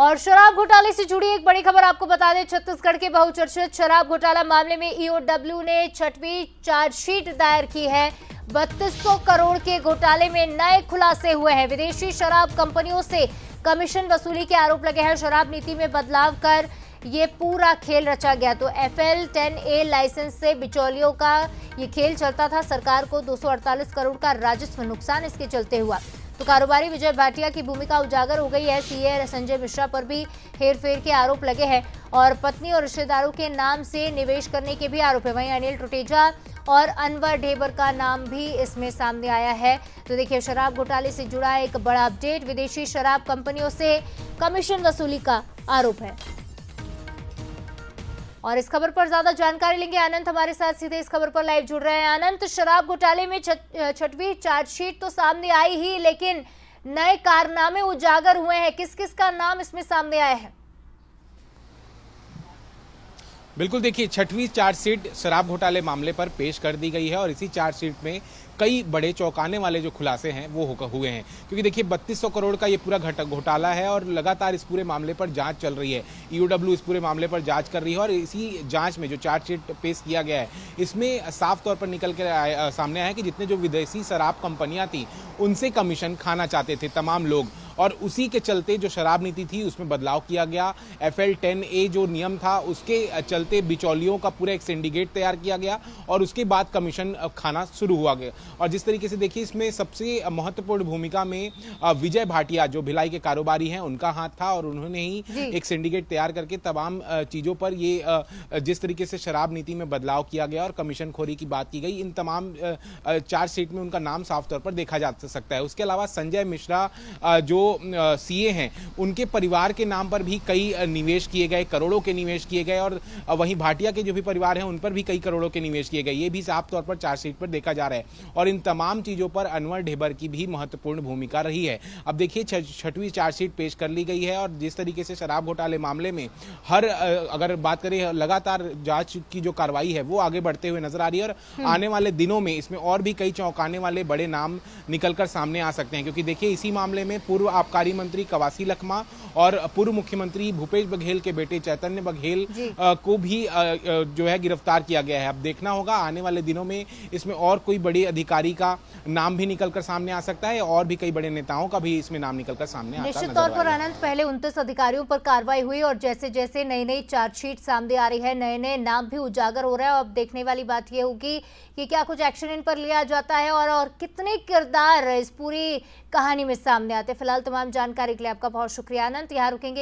और शराब घोटाले से जुड़ी एक बड़ी खबर आपको बता दें। छत्तीसगढ़ के बहुचर्चित शराब घोटाला मामले में ईओडब्ल्यू ने 6वीं चार्जशीट दायर की है। 3200 करोड़ के घोटाले में नए खुलासे हुए हैं। विदेशी शराब कंपनियों से कमीशन वसूली के आरोप लगे हैं। शराब नीति में बदलाव कर ये पूरा खेल रचा गया। तो FL 10A लाइसेंस से बिचौलियों का ये खेल चलता था। सरकार को 248 करोड़ का राजस्व नुकसान इसके चलते हुआ। तो कारोबारी विजय भाटिया की भूमिका उजागर हो गई है। सीए संजय मिश्रा पर भी हेरफेर के आरोप लगे हैं और पत्नी और रिश्तेदारों के नाम से निवेश करने के भी आरोप है। वहीं अनिल टुटेजा और अनवर ढेबर का नाम भी इसमें सामने आया है। तो देखिए, शराब घोटाले से जुड़ा एक बड़ा अपडेट। विदेशी शराब कंपनियों से कमीशन वसूली का आरोप है। और इस खबर पर ज्यादा जानकारी लेंगे। अनंत हमारे साथ सीधे इस खबर पर लाइव जुड़ रहे हैं। अनंत, शराब घोटाले में 6वीं चार्जशीट तो सामने आई ही, लेकिन नए कारनामे उजागर हुए हैं। किस किस का नाम इसमें सामने आया है? बिल्कुल, देखिए 6वीं चार्जशीट शराब घोटाले मामले पर पेश कर दी गई है और इसी चार्जशीट में कई बड़े चौंकाने वाले जो खुलासे हैं वो हुए हैं। क्योंकि देखिए 3200 करोड़ का ये पूरा घोटाला है और लगातार इस पूरे मामले पर जांच चल रही है। ईओडब्ल्यू इस पूरे मामले पर जांच कर रही है और इसी जांच में जो चार्जशीट पेश किया गया है इसमें साफ तौर पर निकल कर सामने आया है कि जितने जो विदेशी शराब कंपनियां थी उनसे कमीशन खाना चाहते थे तमाम लोग, और उसी के चलते जो शराब नीति थी उसमें बदलाव किया गया। FL 10A जो नियम था उसके चलते बिचौलियों का पूरा एक सिंडिकेट तैयार किया गया और उसके बाद कमीशन खाना शुरू हुआ गया। और जिस तरीके से देखिए इसमें सबसे महत्वपूर्ण भूमिका में विजय भाटिया जो भिलाई के कारोबारी हैं उनका हाथ था और उन्होंने ही एक सिंडिकेट तैयार करके तमाम चीजों पर ये जिस तरीके से शराब नीति में बदलाव किया गया और कमीशन खोरी की बात की गई, इन तमाम चार्जशीट में उनका नाम साफ तौर पर देखा जा सकता है। उसके अलावा संजय मिश्रा जो सीए हैं उनके परिवार के नाम पर भी कई निवेश किए गए, करोड़ों के निवेश किए गए, और वहीं भाटिया के जो भी परिवार हैं उन पर भी कई करोड़ों के निवेश किए गए। ये भी साफ तौर पर चार्जशीट पर देखा जा रहा है और इन तमाम चीजों पर अनवर ढेबर की भी महत्वपूर्ण भूमिका रही है। अब देखिए 6वीं चार्जशीट पेश कर ली गई है और जिस तरीके से शराब घोटाले मामले में अगर बात करें लगातार जांच की जो कार्रवाई है वो आगे बढ़ते हुए नजर आ रही है और आने वाले दिनों में इसमें और भी कई चौंकाने वाले बड़े नाम निकलकर सामने आ सकते हैं। क्योंकि देखिए इसी मामले में पूर्व आबकारी मंत्री कवासी लखमा और पूर्व मुख्यमंत्री भूपेश बघेल के बेटे चैतन्य बघेल को भी जो है गिरफ्तार किया गया है। अब देखना होगा आने वाले दिनों में इसमें और कोई बड़े अधिकारी का नाम भी निकलकर सामने आ सकता है और भी कई बड़े नेताओं का भी इसमें नाम निकलकर सामने आता निश्चित तौर पर अनंत, पहले 29 अधिकारियों पर कार्रवाई हुई और जैसे जैसे नई नई चार्जशीट सामने आ रही है, नए नए नाम भी उजागर हो रहा है। अब देखने वाली बात यह होगी कि क्या कुछ एक्शन इन पर लिया जाता है और कितने किरदार इस पूरी कहानी में सामने आते हैं। फिलहाल तमाम जानकारी के लिए आपका बहुत शुक्रिया अनंत। यहाँ रुकेंगे।